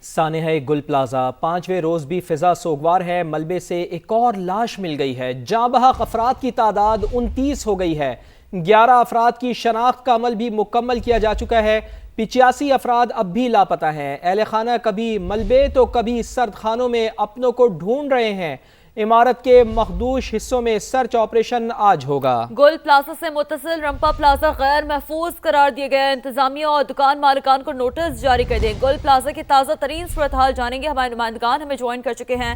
سانحہ گل پلازا 5ویں روز بھی فضا سوگوار ہے۔ ملبے سے ایک اور لاش مل گئی ہے۔ جاں بحق افراد کی تعداد 29 ہو گئی ہے۔ 11 افراد کی شناخت کا عمل بھی مکمل کیا جا چکا ہے۔ 85 افراد اب بھی لاپتہ ہیں۔ اہل خانہ کبھی ملبے تو کبھی سرد خانوں میں اپنوں کو ڈھونڈ رہے ہیں۔ عمارت کے مخدوش حصوں میں سرچ آپریشن آج ہوگا۔ گل پلازا سے متصل رمپا پلازا غیر محفوظ قرار دیا گیا ہے۔ انتظامیہ اور دکان مالکان کو نوٹس جاری کر دیں۔ گل پلازا کی تازہ ترین صورتحال جانیں گے، ہمارے نمائندگان ہمیں جوائن کر چکے ہیں۔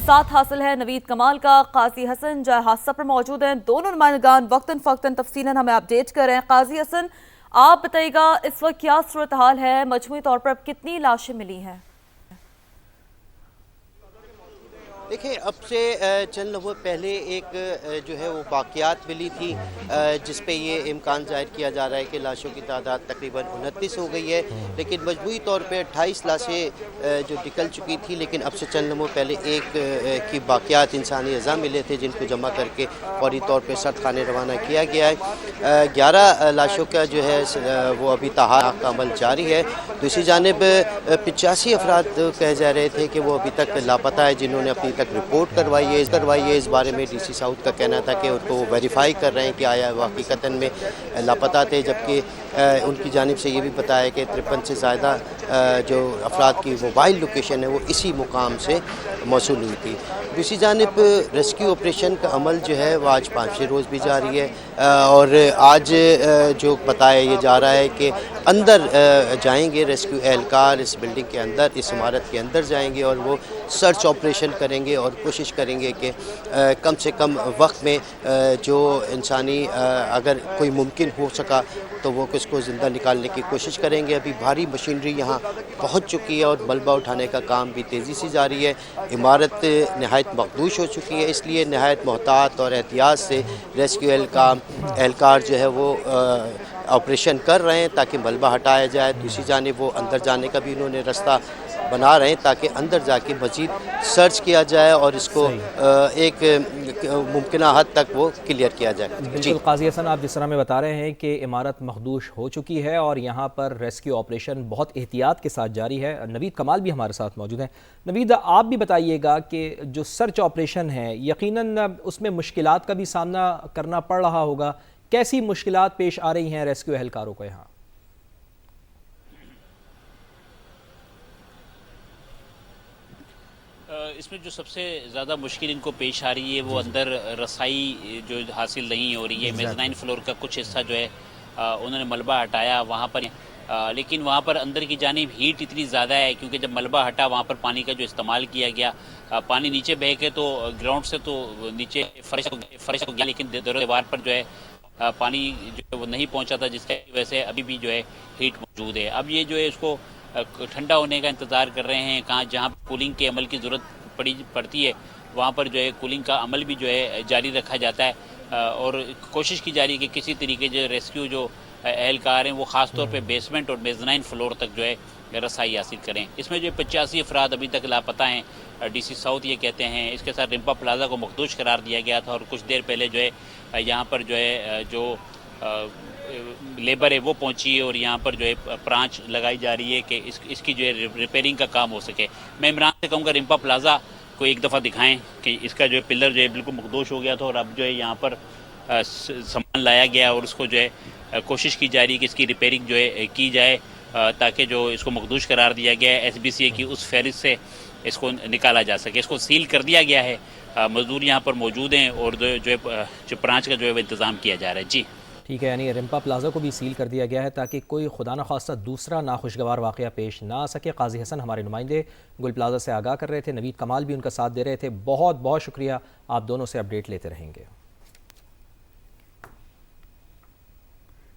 ساتھ حاصل ہے نوید کمال کا، قاضی حسن جائے حادثہ پر موجود ہیں۔ دونوں نمائندگان وقتاً فوقتاً تفصیلاً ہمیں اپڈیٹ کر رہے ہیں۔ قاضی حسن، آپ بتائیے گا اس وقت کیا صورتحال ہے، مجموعی طور پر اب کتنی لاشیں ملی ہیں؟ دیکھیں، اب سے چند لمحوں پہلے ایک جو ہے وہ واقعات ملی تھی جس پہ یہ امکان ظاہر کیا جا رہا ہے کہ لاشوں کی تعداد تقریباً 29 ہو گئی ہے، لیکن مجموعی طور پہ 28 لاشیں جو نکل چکی تھی، لیکن اب سے چند لمحوں پہلے ایک کی باقیات انسانی اعضاء ملے تھے جن کو جمع کر کے فوری طور پہ سرد خانے روانہ کیا گیا ہے۔ 11 لاشوں کا جو ہے وہ ابھی تحقیق کا عمل جاری ہے۔ دوسری جانب 85 افراد کہے جا رہے تھے کہ وہ ابھی تک لاپتہ ہے، جنہوں نے اپنی تک رپورٹ کروائی ہے۔ اس بارے میں ڈی سی ساؤتھ کا کہنا تھا کہ ان کو وہ ویریفائی کر رہے ہیں کہ آیا حقیقتاً میں لاپتہ تھے، جبکہ ان کی جانب سے یہ بھی بتایا کہ 53 سے زائدہ جو افراد کی موبائل لوکیشن ہے وہ اسی مقام سے موصول ہوئی تھی۔ دوسری جانب ریسکیو آپریشن کا عمل جو ہے وہ آج 5ویں روز بھی جاری ہے، اور آج جو بتایا یہ جا رہا ہے کہ اندر جائیں گے ریسکیو اہلکار، اس بلڈنگ کے اندر، اس عمارت کے اندر جائیں گے اور وہ سرچ آپریشن کریں گے اور کوشش کریں گے کہ کم سے کم وقت میں جو انسانی اگر کوئی ممکن ہو سکا تو وہ اس کو زندہ نکالنے کی کوشش کریں گے۔ ابھی بھاری مشینری یہاں پہنچ چکی ہے اور ملبہ اٹھانے کا کام بھی تیزی سے جاری ہے۔ عمارت نہایت مخدوش ہو چکی ہے، اس لیے نہایت محتاط اور احتیاط سے ریسکیو اہلکار جو ہے وہ آپریشن کر رہے ہیں تاکہ ملبہ ہٹایا جائے۔ دوسری جانب وہ اندر جانے کا بھی انہوں نے راستہ بنا رہے ہیں تاکہ اندر جا کے مزید سرچ کیا جائے اور اس کو ایک ممکنہ حد تک وہ کلیئر کیا جائے۔ بالکل قاضی حسن، آپ جس طرح میں بتا رہے ہیں کہ عمارت مخدوش ہو چکی ہے اور یہاں پر ریسکیو آپریشن بہت احتیاط کے ساتھ جاری ہے۔ نوید کمال بھی ہمارے ساتھ موجود ہیں۔ نوید، آپ بھی بتائیے گا کہ جو سرچ آپریشن ہے یقیناً اس میں مشکلات کا بھی سامنا کرنا پڑ رہا ہوگا، کیسی مشکلات پیش آ رہی ہیں ریسکیو اہلکاروں کو یہاں؟ اس میں جو سب سے زیادہ مشکل ان کو پیش آ رہی ہے وہ اندر رسائی جو حاصل نہیں ہو رہی ہے۔ میزنائن فلور کا کچھ حصہ جو ہے انہوں نے ملبہ ہٹایا وہاں پر، لیکن وہاں پر اندر کی جانب ہیٹ اتنی زیادہ ہے کیونکہ جب ملبہ ہٹا وہاں پر پانی کا جو استعمال کیا گیا، پانی نیچے بہہ کے تو گراؤنڈ سے تو نیچے فرش ہو گیا، لیکن دیوار پر جو ہے پانی جو ہے وہ نہیں پہنچا تھا، جس کی وجہ سے ابھی بھی جو ہے ہیٹ موجود ہے۔ اب یہ جو ہے اس کو ٹھنڈا ہونے کا انتظار کر رہے ہیں، جہاں کولنگ کے عمل کی ضرورت پڑتی ہے وہاں پر جو ہے کولنگ کا عمل بھی جو ہے جاری رکھا جاتا ہے، اور کوشش کی جا رہی ہے کہ کسی طریقے جو ریسکیو جو اہلکار ہیں وہ خاص طور پہ بیسمنٹ اور میزنائن فلور تک جو ہے رسائی حاصل کریں۔ اس میں جو 85 افراد ابھی تک لاپتہ ہیں، ڈی سی ساؤتھ یہ کہتے ہیں۔ اس کے ساتھ رمپا پلازا کو مخدوش قرار دیا گیا تھا اور کچھ دیر پہلے جو ہے یہاں پر جو ہے جو لیبر ہے وہ پہنچی ہے اور یہاں پر جو ہے برانچ لگائی جا رہی ہے کہ اس کی جو ہے ریپیئرنگ کا کام ہو سکے۔ میں عمران سے کہوں گا رمپا پلازا کو ایک دفعہ دکھائیں کہ اس کا جو ہے پلر جو ہے بالکل مخدوش ہو گیا تھا اور اب جو ہے یہاں پر سامان لایا گیا اور اس کو جو ہے کوشش کی جا رہی ہے کہ اس کی ریپیئرنگ جو ہے کی جائے تاکہ جو اس کو مخدوش قرار دیا گیا ہے ایس بی سی اے کی اس فہرست سے اس کو نکالا جا سکے۔ اس کو سیل کر دیا گیا ہے، مزدور یہاں پر موجود ہیں اور جو ہے برانچ کا جو ہے وہ انتظام کیا جا رہا ہے۔ جی ٹھیک ہے، یعنی رمپا پلازا کو بھی سیل کر دیا گیا ہے تاکہ کوئی خدا نخواستہ دوسرا ناخوشگوار واقعہ پیش نہ آ سکے۔ قاضی حسن ہمارے نمائندے گل پلازا سے آگاہ کر رہے تھے، نوید کمال بھی ان کا ساتھ دے رہے تھے۔ بہت بہت شکریہ، آپ دونوں سے اپڈیٹ لیتے رہیں گے۔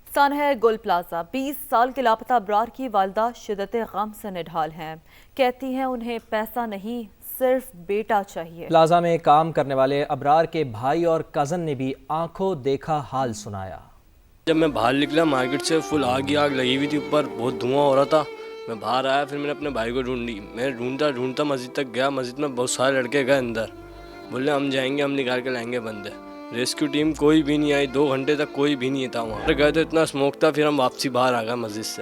سانحہ گل پلازا 20 سال کے لاپتہ ابرار کی والدہ شدت غم سے نڈھال ہیں، کہتی ہیں انہیں پیسہ نہیں صرف بیٹا چاہیے۔ پلازا میں کام کرنے والے ابرار کے بھائی اور کزن نے بھی آنکھوں دیکھا حال سنایا۔ جب میں باہر نکلا مارکیٹ سے فل آگ لگی ہوئی تھی، اوپر بہت دھواں ہو رہا تھا۔ میں باہر آیا، پھر میں نے اپنے بھائی کو ڈھونڈی، میں ڈھونڈتا مسجد تک گیا۔ مسجد میں بہت سارے لڑکے گئے اندر، بولے ہم جائیں گے، ہم نکال کے لائیں گے بندے۔ ریسکیو ٹیم کوئی بھی نہیں آئی، 2 گھنٹے تک کوئی بھی نہیں تھا وہاں گئے تو اتنا اسموک تھا، پھر ہم واپسی باہر آ گئے مسجد سے۔